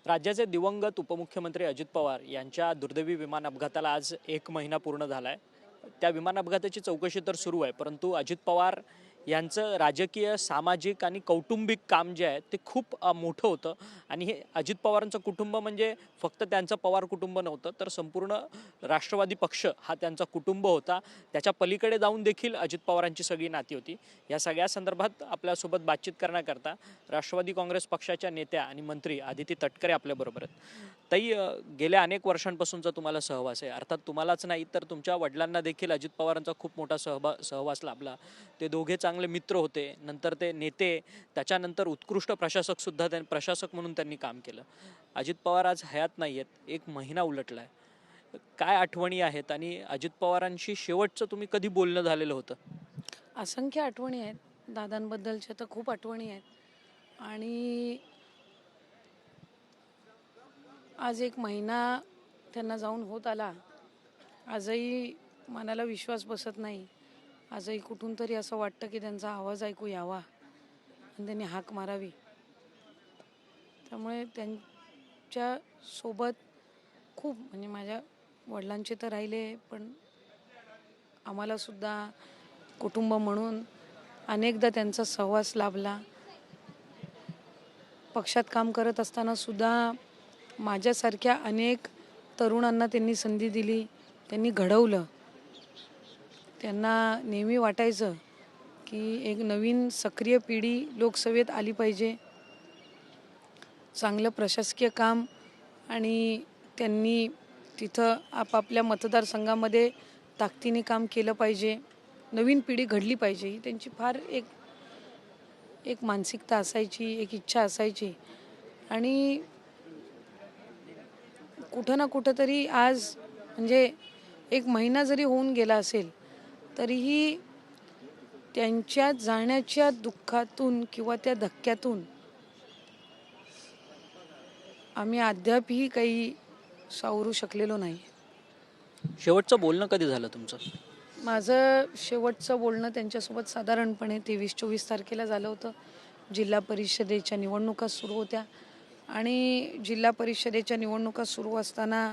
राज्याचे दिवंगत उपमुख्यमंत्री अजित पवार यांच्या दुर्दैवी विमान अपघाताला आज 1 महिना पूर्ण झाला आहे। त्या विमान अपघाताची चौकशी तर सुरू आहे, परंतु अजित पवार यांचं राजकीय, सामाजिक आणि कौटुंबिक काम जे आहे ते खूप मोठं होतं। आणि हे अजित पवारांचं कुटुंब म्हणजे फक्त त्यांचं पवार कुटुंब नव्हतं, तर संपूर्ण राष्ट्रवादी पक्ष हा त्यांचा कुटुंब होता। त्याच्या पलीकडे जाऊन देखील अजित पवारांची सगळी नाती होती। या सगळ्या संदर्भात आपल्यासोबत बातचीत करण्याकरता राष्ट्रवादी काँग्रेस पक्षाच्या नेत्या आणि मंत्री आदिती तटकरे आपल्याबरोबर आहेत। ताई, गेल्या अनेक वर्षांपासूनचा तुम्हाला सहवास आहे, अर्थात तुम्हालाच नाही तर तुमच्या वडिलांना देखील अजित पवारांचा खूप मोठा सहवास लाभला। ते दोघे चांगले मित्र होते, नंतर ते नेते, त्याच्यानंतर उत्कृष्ट प्रशासक सुद्धा प्रशासक म्हणून त्यांनी काम केलं। अजित पवार आज हयात नाही आहेत, 1 महिना उलटलाय। काय आठवणी आहेत आणि अजित पवारांशी शेवटचं तुम्ही कधी बोलणं झालेलं होतं? असंख्य आठवणी आहेत, दादांबद्दलच्या तर खूप आठवणी आहेत। आणि आज 1 महिना त्यांना जाऊन होत आला, आजही मनाला विश्वास बसत नाही। आजही कुठून तरी असं वाटतं की त्यांचा आवाज ऐकू यावा आणि त्यांनी हाक मारावी। त्यामुळे त्यांच्या सोबत खूप म्हणजे माझ्या वडिलांचे तर राहिले, पण आम्हाला सुद्धा कुटुंब म्हणून अनेकदा त्यांचा सहवास लाभला। पक्षात काम करत असताना सुद्धा माझ्यासारख्या अनेक तरुणांना त्यांनी संधी दिली, त्यांनी घडवलं। त्यांना नेहमी वाटायचं की एक नवीन सक्रिय पिढी लोकसभेत आली पाहिजे, चांगलं प्रशासकीय काम, आणि त्यांनी तिथं आपापल्या मतदारसंघामध्ये ताकदीने काम केलं पाहिजे, नवीन पिढी घडली पाहिजे। ही त्यांची फार एक एक मानसिकता असायची, एक इच्छा असायची। आणि कुठं ना कुठं तरी आज म्हणजे 1 महिना जरी होऊन गेला असेल, तरीही त्यांच्या जाण्याच्या दुःखातून किंवा त्या धक्क्यातून आम्ही अद्यापही काही सावरू शकलेलो नाही। शेवटचं बोलणं कधी झालं तुमचं? माझं शेवटचं बोलणं त्यांच्यासोबत साधारणपणे 23-24 तारखेला झालं होतं। जिल्हा परिषदेच्या निवडणुका सुरू होत्या आणि जिल्हा परिषदेच्या निवडणुका सुरू असताना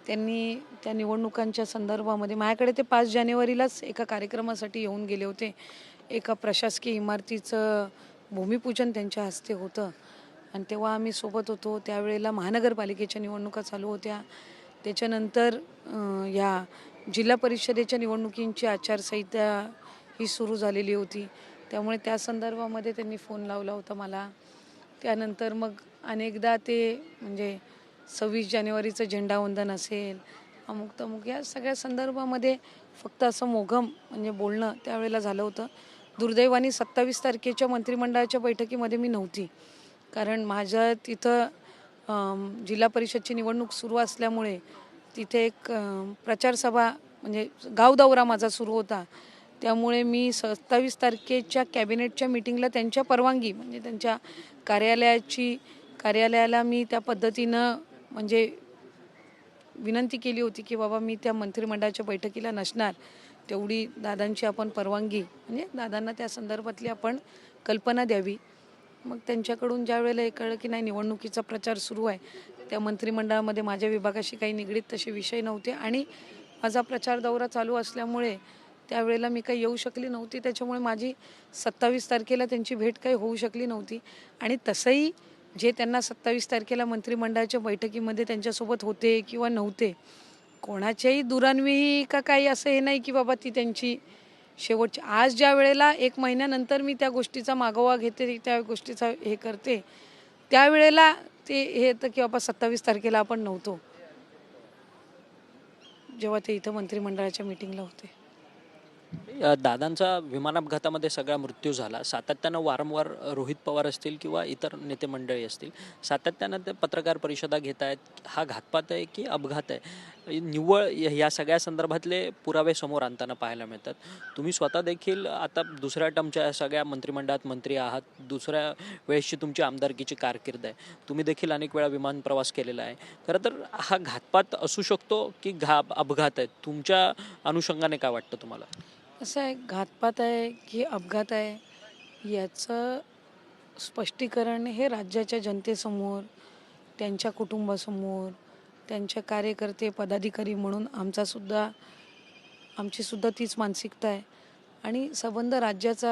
त्यांनी त्या निवडणुकांच्या संदर्भामध्ये माझ्याकडे ते 5 जानेवारीलाच एका कार्यक्रमासाठी येऊन गेले होते। एका प्रशासकीय इमारतीचं भूमिपूजन त्यांच्या हस्ते होतं आणि तेव्हा आम्ही सोबत होतो। त्यावेळेला महानगरपालिकेच्या निवडणुका चालू होत्या। त्याच्यानंतर या जिल्हा परिषदेच्या निवडणुकींची आचारसंहिता ही सुरू झालेली होती, त्यामुळे त्या संदर्भामध्ये त्यांनी फोन लावला होता मला। त्यानंतर मग अनेकदा ते म्हणजे 26 जानेवारीचं झेंडावंदन असेल, अमुक तमुक, या सगळ्या संदर्भामध्ये फक्त असं मोघम म्हणजे बोलणं त्यावेळेला झालं होतं। दुर्दैवाने 27 तारखेच्या मंत्रिमंडळाच्या बैठकीमध्ये मी नव्हती, कारण माझ्या तिथं जिल्हा परिषदची निवडणूक सुरू असल्यामुळे तिथे एक प्रचारसभा म्हणजे गाव दौरा माझा सुरू होता। त्यामुळे मी 27 तारखेच्या कॅबिनेटच्या मीटिंगला त्यांच्या परवानगी म्हणजे त्यांच्या कार्यालयाला मी त्या पद्धतीनं म्हणजे विनंती केली होती की बाबा मी त्या मंत्रिमंडळाच्या बैठकीला नसणार, तेवढी दादांची आपण परवानगी म्हणजे दादांना त्या संदर्भातली आपण कल्पना द्यावी। मग त्यांच्याकडून ज्या वेळेला हे कळलं की नाही निवडणुकीचा प्रचार सुरू आहे, त्या मंत्रिमंडळामध्ये माझ्या विभागाशी काही निगडीत तसे विषय नव्हते आणि माझा प्रचार दौरा चालू असल्यामुळे त्यावेळेला मी काही येऊ शकली नव्हती। त्याच्यामुळे माझी 27 तारखेला त्यांची भेट काही होऊ शकली नव्हती। आणि तसंही जे त्यांना 27 तारखेला मंत्रिमंडळाच्या बैठकीमध्ये त्यांच्यासोबत होते किंवा नव्हते, कोणाच्याही दुरान्वेही का काही असं हे नाही की बाबा ती त्यांची शेवटची। आज ज्या वेळेला 1 महिन्यानंतर मी त्या गोष्टीचा मागोवा घेते, त्या गोष्टीचा हे करते, त्यावेळेला ते हे येतं की बाबा 27 तारखेला आपण नव्हतो, जेव्हा ते इथं मंत्रिमंडळाच्या मीटिंगला होते। दादांचा विमान अपघातामध्ये सगळा मृत्यू झाला। सातत्यानं वारंवार रोहित पवार असतील किंवा इतर नेते मंडळी असतील, सातत्यानं ते पत्रकार परिषदा घेत आहेत। हा घातपात आहे की अपघात आहे, निव्वळ या सगळ्या संदर्भातले पुरावे समोर आणताना पाहायला मिळतात। तुम्ही स्वतः देखील आता दुसऱ्या टर्मच्या सगळ्या मंत्रिमंडळात मंत्री आहात, दुसऱ्या वेळेसची तुमची आमदारकीची कारकीर्द आहे, तुम्ही देखील अनेक वेळा विमान प्रवास केलेला आहे। खरं तर हा घातपात असू शकतो की अपघात आहे, तुमच्या अनुषंगाने काय वाटतं तुम्हाला? असं आहे, घातपात आहे की अपघात आहे याचं स्पष्टीकरण हे राज्याच्या जनतेसमोर त्यांच्या कुटुंबासमोर, त्यांच्या कार्यकर्ते पदाधिकारी म्हणून आमची सुद्धा तीच मानसिकता आहे आणि संबंध राज्याचा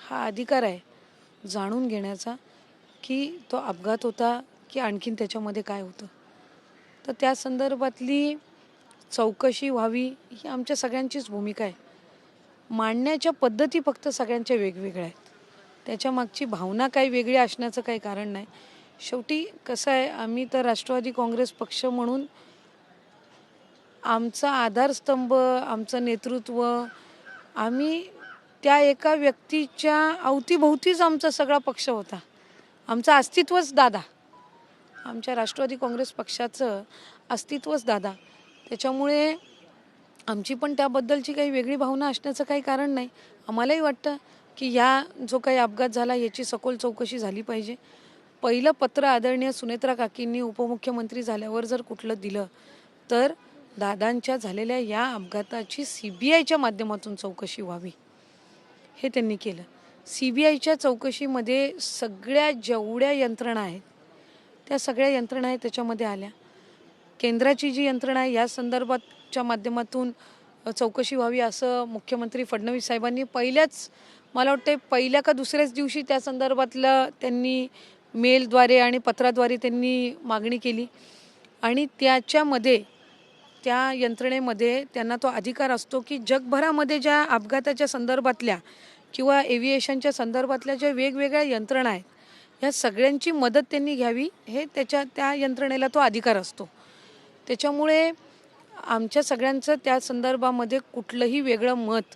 हा अधिकार आहे जाणून घेण्याचा की तो अपघात होता की आणखीन त्याच्यामध्ये काय होतं. तर त्या संदर्भातली चौकशी व्हावी ही आमच्या सगळ्यांचीच भूमिका आहे. मांडण्याच्या पद्धती फक्त सगळ्यांच्या वेगवेगळ्या आहेत, त्याच्या मागची भावना काही वेगळी असण्याचं काही कारण नाही. शेवटी कसं आहे, आम्ही तर राष्ट्रवादी काँग्रेस पक्ष म्हणून आमचा आधारस्तंभ, आमचं नेतृत्व, आम्ही त्या एका व्यक्तीच्या अवतीभोवतीच आमचा सगळा पक्ष होता. आमचं अस्तित्वच दादा, आमच्या राष्ट्रवादी काँग्रेस पक्षाचं अस्तित्वच दादा. त्याच्यामुळे आमची पण त्याबद्दलची काही वेगळी भावना असण्याचं काही कारण नाही. आम्हालाही वाटतं की ह्या जो काही अपघात झाला याची सखोल चौकशी झाली पाहिजे. पहिलं पत्र आदरणीय सुनेत्रा काकींनी उपमुख्यमंत्री झाल्यावर जर कुठलं दिलं तर दादांच्या झालेल्या या अपघाताची CBIच्या माध्यमातून चौकशी व्हावी हे त्यांनी केलं. CBIच्या चौकशीमध्ये सगळ्या जेवढ्या यंत्रणा आहेत त्या सगळ्या यंत्रणा आहेत त्याच्यामध्ये आल्या. केंद्राची जी यंत्रणा आहे या संदर्भाच्या माध्यमातून चौकशी व्हावी असं मुख्यमंत्री फडणवीस साहेबांनी मला वाटते पहिल्या का दुसऱ्याच दिवशी त्या संदर्भातलं त्यांनी मेलद्वारे आणि पत्राद्वारे त्यांनी मागणी केली आणि त्या यंत्रणेमध्ये त्यांना तो अधिकार असतो की जगभरामध्ये ज्या अपघाताच्या संदर्भातल्या किंवा एव्हिएशनच्या संदर्भातल्या ज्या वेगवेगळ्या यंत्रणा आहेत या सगळ्यांची मदत त्यांनी घ्यावी हे त्या यंत्रणेला तो अधिकार असतो. त्याच्यामुळे आमच्या सगळ्यांचं त्या संदर्भामध्ये कुठलंही वेगळं मत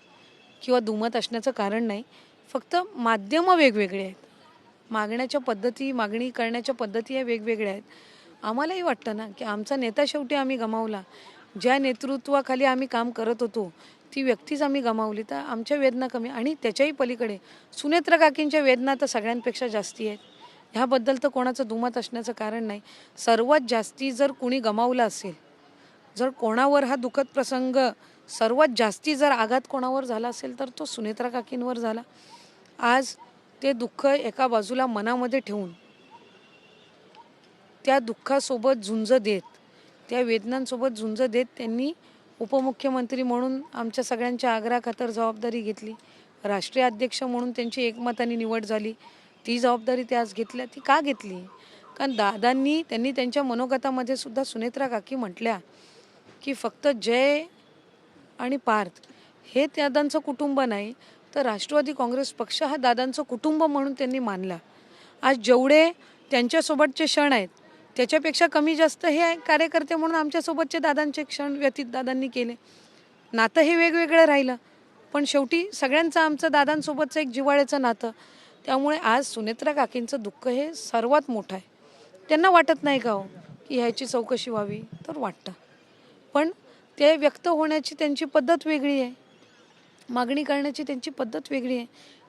किंवा दुमत असण्याचं कारण नाही. फक्त माध्यमं वेगवेगळे आहेत, मागणी करण्याच्या पद्धती या वेगवेगळ्या आहेत. आम्हालाही वाटतं ना की आमचा नेता शेवटी आम्ही गमावला, ज्या नेतृत्वाखाली आम्ही काम करत होतो ती व्यक्तीच आम्ही गमावली, तर आमच्या वेदना कमी. आणि त्याच्याही पलीकडे सुनेत्रा काकींच्या वेदना तर सगळ्यांपेक्षा जास्ती आहेत. ह्याबद्दल तर कोणाचं दुमत असण्याचं कारण नाही. सर्वात जास्ती जर कुणी गमावलं असेल, जर कोणावर हा दुःखद प्रसंग सर्वात जास्ती जर आघात कोणावर झाला असेल तर तो सुनेत्रा काकींवर झाला. आज ते दुःख एका बाजूला मनामध्ये ठेवून त्या दुःखासोबत झुंज देत, त्या वेदनांसोबत झुंज देत त्यांनी उपमुख्यमंत्री म्हणून आमच्या सगळ्यांच्या आग्रहाखातर जबाबदारी घेतली. राष्ट्रीय अध्यक्ष म्हणून त्यांची एकमताने निवड झाली. ती जबाबदारी ते आज घेतल्या. ती का घेतली? कारण त्यांनी त्यांच्या मनोगतामध्ये सुद्धा सुनेत्रा काकी म्हटल्या की फक्त जय आणि पार्थ हे दादांचं कुटुंब नाही, तर राष्ट्रवादी काँग्रेस पक्ष हा दादांचं कुटुंब म्हणून त्यांनी मानला. आज जेवढे त्यांच्यासोबतचे क्षण आहेत त्याच्यापेक्षा कमी जास्त हे कार्यकर्ते म्हणून आमच्यासोबतचे दादांचे क्षण व्यतीत दादांनी केले. नातं हे वेगवेगळं राहिलं पण शेवटी सगळ्यांचं आमचं दादांसोबतचं एक जिव्हाळ्याचं नातं. त्यामुळे आज सुनेत्रा काकींचं दुःख हे सर्वात मोठं आहे. त्यांना वाटत नाही का हो की ह्याची चौकशी व्हावी? तर वाटतं, पण ते व्यक्त होण्याची त्यांची पद्धत वेगळी आहे, मागणी करण्याची त्यांची पद्धत वेगळी आहे.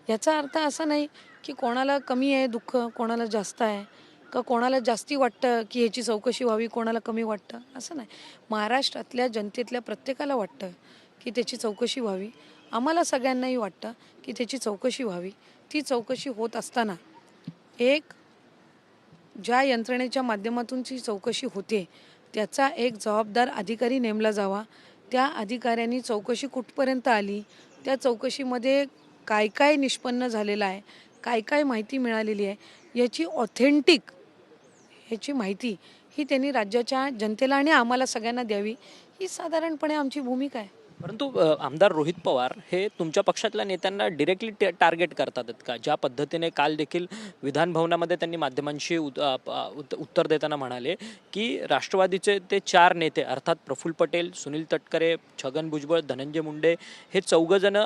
याचा अर्थ असा नाही की कोणाला कमी आहे दुःख, कोणाला जास्त आहे, का कोणाला जास्ती वाटतं की ह्याची चौकशी व्हावी, कोणाला कमी वाटतं, असं नाही. महाराष्ट्रातल्या जनतेतल्या प्रत्येकाला वाटतं की त्याची चौकशी व्हावी. आम्हाला सगळ्यांनाही वाटतं की त्याची चौकशी व्हावी. ती चौकशी होत असताना ज्या यंत्रणेच्या माध्यमातून ती चौकशी होते त्याचा एक जबाबदार अधिकारी नेमला जावा. त्या अधिकाऱ्यांनी चौकशी कुठपर्यंत आली, त्या चौकशीमध्ये काय काय निष्पन्न झालेलं आहे, काय काय माहिती मिळालेली आहे याची ऑथेंटिक माहिती ही त्यांनी राज्याच्या जनतेला आणि आम्हाला सगळ्यांना द्यावी, ही साधारणपणे आमची भूमिका आहे. परंतु आमदार रोहित पवार हे तुमच्या पक्षातल्या नेत्यांना डिरेक्टली टार्गेट करतात का? ज्या पद्धतीने काल देखील विधान भवनामध्ये त्यांनी माध्यमांशी उत्तर देताना म्हणाले की राष्ट्रवादीचे ते 4 नेते अर्थात प्रफुल्ल पटेल, सुनील तटकरे, छगन भुजबळ, धनंजय मुंडे हे 4 जण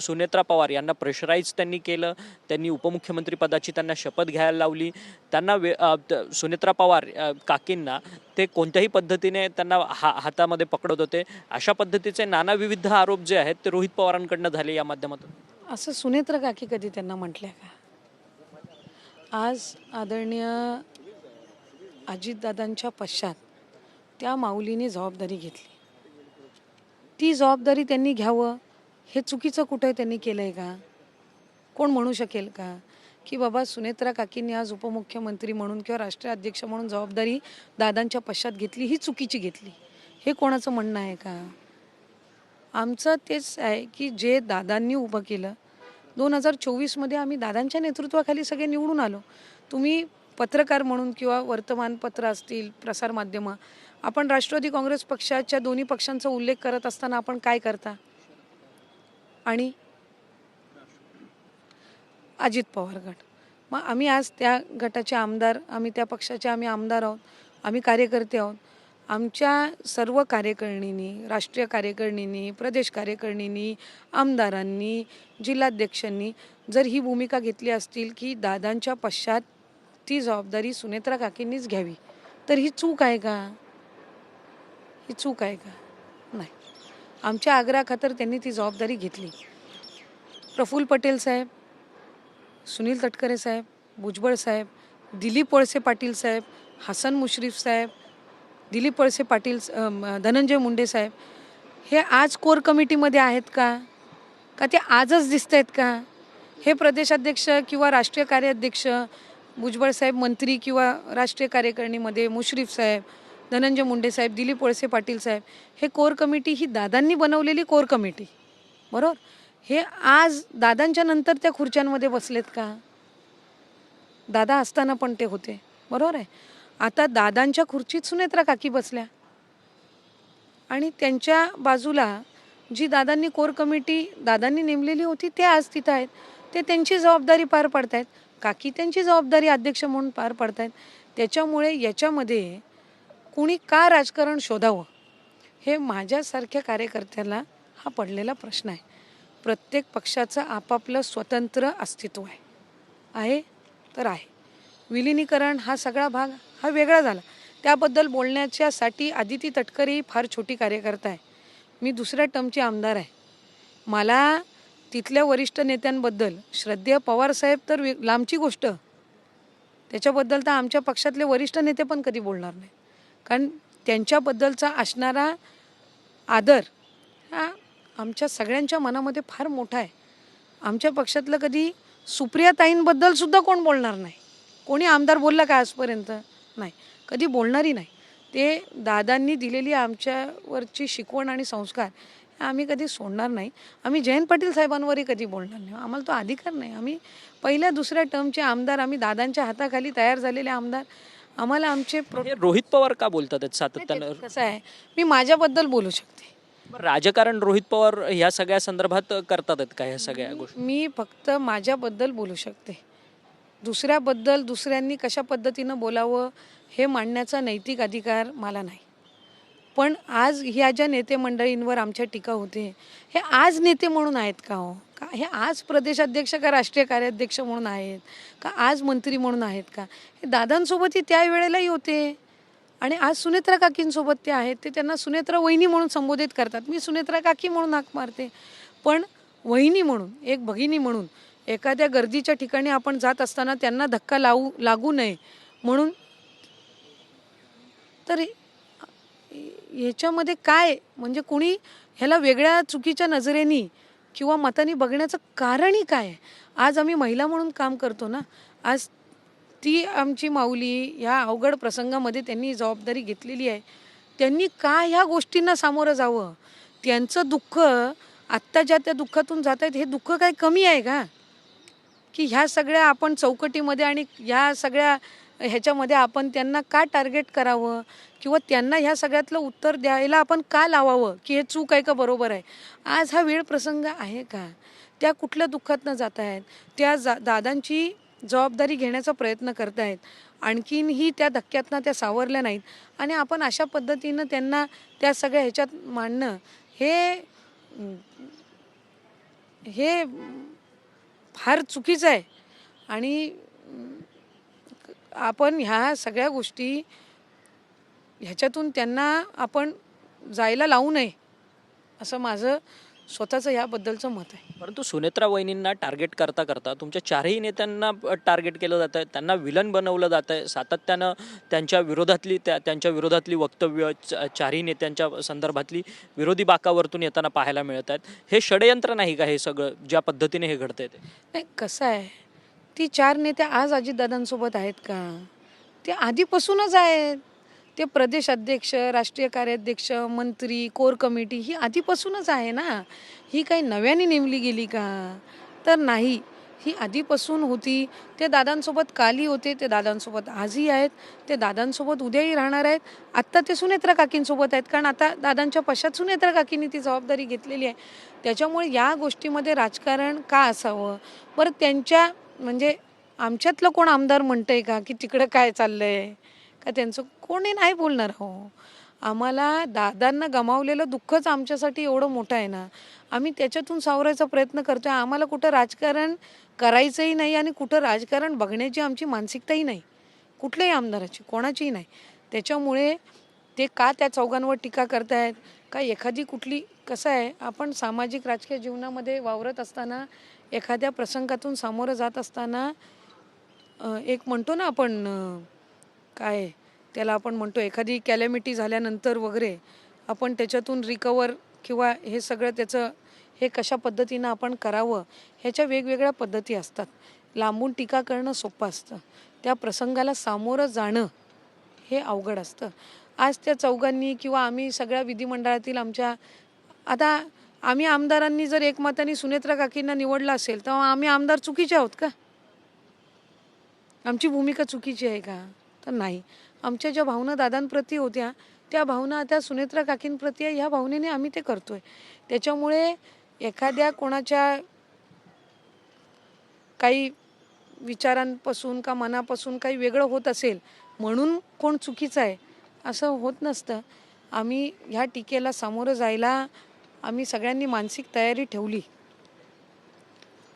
सुनेत्रा पवार यांना प्रेशराईज त्यांनी केलं. त्यांनी उपमुख्यमंत्री पदाची त्यांना शपथ घ्यायला लावली. त्यांना सुनेत्रा पवार काकींना ते कोणत्याही पद्धतीने त्यांना हातामध्ये पकडत होते. अशा पद्धतीचे नाना विविध आरोप जे आहेत ते रोहित पवारांकडनं झाले या माध्यमातून. असं सुनेत्रा काकी कधी त्यांना म्हटल्या का? आज आदरणीय अजितदादांच्या पश्चात त्या माऊलीने जबाबदारी घेतली. ती जबाबदारी त्यांनी घ्यावं हे चुकीचं कुठे त्यांनी केलंय का? कोण म्हणू शकेल का की बाबा सुनेत्रा काकींनी आज उपमुख्यमंत्री म्हणून किंवा राष्ट्रीय अध्यक्ष म्हणून जबाबदारी दादांच्या पश्चात घेतली, ही चुकीची घेतली. हे कोणाचं म्हणणं आहे का? आमचं तेच आहे की जे दादांनी उभं केलं 2024 आम्ही दादांच्या नेतृत्वाखाली सगळे निवडून आलो. तुम्ही पत्रकार म्हणून किंवा वर्तमानपत्र असतील, प्रसारमाध्यमं, आपण राष्ट्रवादी काँग्रेस पक्षाच्या दोन्ही पक्षांचा उल्लेख करत असताना आपण काय करता? आणि अजित पवार गट. मग आम्ही आज त्या गटाचे आमदार, आम्ही त्या पक्षाचे आमदार आहोत, आम्ही कार्यकर्ते आहोत. आमच्या सर्व कार्यकारिणींनी, राष्ट्रीय कार्यकारिणींनी, प्रदेश कार्यकारिणींनी, आमदारांनी, जिल्हाध्यक्षांनी जर ही भूमिका घेतली असतील की दादांच्या पश्चात ती जबाबदारी सुनेत्रा काकींनीच घ्यावी, तर ही चूक आहे का? ही चूक आहे का? नाही. आमच्या आग्रहाखातर त्यांनी ती जबाबदारी घेतली. प्रफुल्ल पटेल साहेब, सुनील तटकरे साहेब, भुजबळ साहेब, दिलीप वळसे पाटील साहेब, हसन मुश्रीफ साहेब, दिलीप वळसे पाटील, धनंजय मुंडे साहेब, हे आज कोर कमिटीमध्ये आहेत का? का ते आजच दिसत आहेत का? हे प्रदेशाध्यक्ष किंवा राष्ट्रीय कार्याध्यक्ष, भुजबळ साहेब मंत्री किंवा राष्ट्रीय कार्यकारिणीमध्ये, मुश्रीफ साहेब, धनंजय मुंडे साहेब, दिलीप वळसे पाटील साहेब, हे कोर कमिटी ही दादांनी बनवलेली कोर कमिटी, बरोबर? हे आज दादांच्या नंतर त्या खुर्च्यांमध्ये बसलेत का? दादा असताना पण ते होते, बरोबर आहे. आता दादांच्या खुर्चीत सुनेत्रा काकी बसल्या आणि त्यांच्या बाजूला जी दादांनी कोर कमिटी दादांनी नेमलेली होती ते आज तिथं आहेत. ते त्यांची जबाबदारी पार पाडतायत, काकी त्यांची जबाबदारी अध्यक्ष म्हणून पार पाडतायत. त्याच्यामुळे याच्यामध्ये कुणी का राजकारण शोधावं, हे माझ्यासारख्या कार्यकर्त्याला हा पडलेला प्रश्न आहे. प्रत्येक पक्षाचं आपापलं स्वतंत्र अस्तित्व आहे तर आहे. विलिनीकरण हा सगळा भाग हा वेगळा झाला. त्याबद्दल बोलण्याच्यासाठी आदिती तटकरे ही फार छोटी कार्यकर्ता आहे. मी दुसऱ्या टर्मची आमदार आहे. मला तिथल्या वरिष्ठ नेत्यांबद्दल, श्रद्धेय पवार साहेब तर लांबची गोष्ट, त्याच्याबद्दल तर आमच्या पक्षातले वरिष्ठ नेते पण कधी बोलणार नाही. कारण त्यांच्याबद्दलचा असणारा आदर हा आमच्या सगळ्यांच्या मनामध्ये फार मोठा आहे. आमच्या पक्षातलं कधी सुप्रियाताईंबद्दल सुद्धा कोण बोलणार नाही. कोणी आमदार बोलला का आजपर्यंत? नाही, कधी बोलणारही नाही. ते दादांनी दिलेली आमच्यावरची शिकवण आणि संस्कार आम्ही कधी सोडणार नाही. आम्ही जयंत पाटील साहेबांवरही कधी बोलणार नाही. आम्हाला तो अधिकार नाही. आम्ही पहिल्या दुसऱ्या टर्मचे आमदार, आम्ही दादांच्या हाताखाली तयार झालेले आमदार. आम्हाला आमचे हे रोहित पवार का बोलतात सातत्यानं? कसं आहे, मी माझ्याबद्दल बोलू शकते. राजकारण रोहित पवार ह्या सगळ्या संदर्भात करतात का ह्या सगळ्या गोष्टी? मी फक्त माझ्याबद्दल बोलू शकते. दुसऱ्याबद्दल दुसऱ्यांनी कशा पद्धतीनं बोलावं हे मांडण्याचा नैतिक अधिकार मला नाही. पण आज ह्या ज्या नेते मंडळींवर आमच्या टीका होते, हे आज नेते म्हणून आहेत का हो? का हे आज प्रदेशाध्यक्ष का राष्ट्रीय कार्याध्यक्ष म्हणून आहेत का आज मंत्री म्हणून आहेत का? हे दादांसोबतही त्या वेळेलाही होते आणि आज सुनेत्रा काकींसोबत ते आहेत. ते त्यांना सुनेत्रा वहिनी म्हणून संबोधित करतात. मी सुनेत्रा काकी म्हणून हाक मारते. पण वहिनी म्हणून, एक भगिनी म्हणून, एखाद्या गर्दीच्या ठिकाणी आपण जात असताना त्यांना धक्का लागू नये म्हणून, तर ह्याच्यामध्ये काय म्हणजे कुणी ह्याला वेगळ्या चुकीच्या नजरेने किंवा मताने बघण्याचं कारणही काय आहे? आज आम्ही महिला म्हणून काम करतो ना. आज ती आमची माऊली ह्या अवघड प्रसंगामध्ये त्यांनी जबाबदारी घेतलेली आहे. त्यांनी का ह्या गोष्टींना सामोरं जावं? त्यांचं दुःख आत्ता ज्या त्या दुःखातून जात आहेत, हे दुःख काय कमी आहे का? की ह्या सगळ्या आपण चौकटीमध्ये आणि ह्या सगळ्या ह्याच्यामध्ये आपण त्यांना का टार्गेट करावं किंवा त्यांना ह्या सगळ्यातलं उत्तर द्यायला आपण का लावावं की हे चूक आहे का बरोबर आहे? आज हा वेळ प्रसंग आहे का? त्या कुठल्या दुःखातनं जात आहेत? त्या दादांची जबाबदारी घेण्याचा प्रयत्न करत आहेत. आणखीनही त्या धक्क्यातनं त्या सावरल्या नाहीत आणि आपण अशा पद्धतीनं त्यांना त्या सगळ्या ह्याच्यात मांडणं हे फार चुकीचं आहे. आणि आपण ह्या सगळ्या गोष्टी ह्याच्यातून त्यांना आपण जायला लावू नये असं माझं स्वतःचं याबद्दलचं मत आहे. परंतु सुनेत्रा वहिनींना टार्गेट करता करता तुमच्या चारही नेत्यांना टार्गेट केलं जातं आहे, त्यांना विलन बनवलं जातं आहे. सातत्यानं त्यांच्या विरोधातली वक्तव्य चारही नेत्यांच्या संदर्भातली विरोधी बाकावरतून येताना पाहायला मिळत आहेत. हे षडयंत्र नाही का हे सगळं ज्या पद्धतीने हे घडतंय ते? नाही, कसं आहे, ती 4 नेते आज अजितदादांसोबत आहेत का? ते आधीपासूनच आहेत. ते प्रदेश अध्यक्ष, राष्ट्रीय कार्याध्यक्ष, मंत्री, कोर कमिटी ही आधीपासूनच आहे ना. ही काही नव्याने नेमली गेली का? तर नाही. ही आधीपासून होती. ते दादांसोबत कालही होते, ते दादांसोबत आजही आहेत, ते दादांसोबत उद्याही राहणार आहेत. आत्ता ते सुनेत्रा काकींसोबत आहेत, कारण आता दादांच्या पश्चात सुनेत्रा काकींनी ती जबाबदारी घेतलेली आहे. त्याच्यामुळे या गोष्टीमध्ये राजकारण का असावं? बरं त्यांच्या म्हणजे आमच्यातलं कोण आमदार म्हणतंय का की तिकडं काय चाललंय का त्यांचं कोणी नाही बोलणार. हो, आम्हाला दादांना गमावलेलं दुःखच आमच्यासाठी एवढं मोठं आहे ना. आम्ही त्याच्यातून सावरायचा प्रयत्न करतोय. आम्हाला कुठं राजकारण करायचंही नाही आणि कुठं राजकारण बघण्याची आमची मानसिकताही नाही, कुठल्याही आमदाराची, कोणाचीही नाही. त्याच्यामुळे ते का त्या चौघांवर टीका करतायत का एखादी कुठली कसं आहे, आपण सामाजिक राजकीय जीवनामध्ये वावरत असताना एखाद्या प्रसंगातून सामोरं जात असताना एक म्हणतो ना आपण काय त्याला आपण म्हणतो एखादी कॅलॅमिटी झाल्यानंतर वगैरे आपण त्याच्यातून रिकवर किंवा हे सगळं त्याचं हे कशा पद्धतीनं आपण करावं ह्याच्या वेगवेगळ्या पद्धती असतात. लांबून टीका करणं सोपं असतं, त्या प्रसंगाला सामोरं जाणं हे अवघड असतं. आज त्या चौघांनी किंवा आम्ही सगळ्या विधिमंडळातील आमच्या आता आम्ही आमदारांनी जर एकमताने सुनेत्रा काकींना निवडलं असेल तर आम्ही आमदार चुकीचे आहोत का? आमची भूमिका चुकीची आहे का? तर नाही. आमच्या ज्या भावना दादांप्रती होत्या त्या भावना आता सुनेत्रा काकींप्रती आहे, ह्या भावनेने आम्ही ते करतोय. त्याच्यामुळे एखाद्या कोणाच्या काही विचारांपासून का मनापासून काही वेगळं होत असेल म्हणून कोण चुकीचं आहे असं होत नसतं. आम्ही ह्या टीकेला सामोरं जायला आम्ही सगळ्यांनी मानसिक तयारी ठेवली.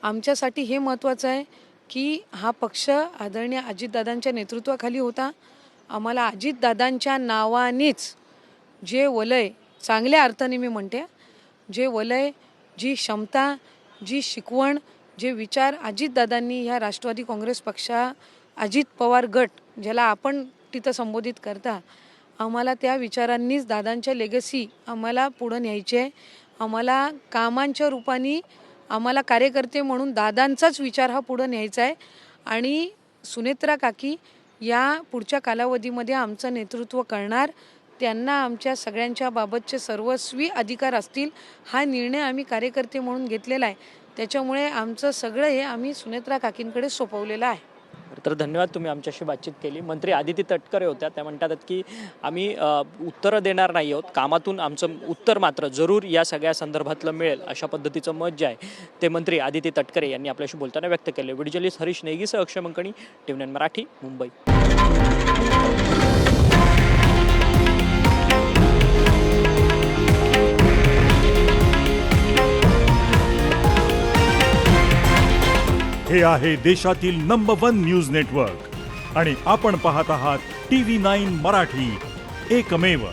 आमच्यासाठी हे महत्त्वाचं आहे की हा पक्ष आदरणीय अजितदादांच्या नेतृत्वाखाली होता. आम्हाला अजितदादांच्या नावानेच जे वलय, चांगल्या अर्थाने मी म्हणते, जे वलय, जी क्षमता, जी शिकवण, जे विचार अजितदादांनी ह्या राष्ट्रवादी काँग्रेस पक्षा, अजित पवार गट ज्याला आपण तिथं संबोधित करता, आम्हाला त्या विचारांनीच दादांच्या लेगसी आम्हाला पुढं न्यायची आहे. आम्हाला कामांच्या रूपाने आम्हाला कार्यकर्ते म्हणून दादांचाच विचार हा पुढं न्यायचा आहे. आणि सुनेत्रा काकी या पुढच्या कालावधीमध्ये आमचं नेतृत्व करणार. त्यांना आमच्या सगळ्यांच्या बाबतचे सर्वस्वी अधिकार असतील. हा निर्णय आम्ही कार्यकर्ते म्हणून घेतलेला आहे. त्याच्यामुळे आमचं सगळं हे आम्ही सुनेत्रा काकींकडे सोपवलेलं आहे. तर धन्यवाद, तुम्ही आमच्याशी बातचीत केली. मंत्री आदिती तटकरे होत्या, त्या म्हणतात की आम्ही उत्तरं देणार नाही आहोत, कामातून आमचं उत्तर मात्र जरूर या सगळ्या संदर्भातलं मिळेल, अशा पद्धतीचं मत जे आहे ते मंत्री आदिती तटकरे यांनी आपल्याशी बोलताना व्यक्त केले. व्हिडिओ जर्नलिस्ट हरीश नेगीसह अक्षय मंकणी, टीव्ही 9 मराठी, मुंबई. हे आहे देशातील नंबर 1 न्यूज नेटवर्क आणि आपण पाहत आहात TV9 मराठी, एकमेव.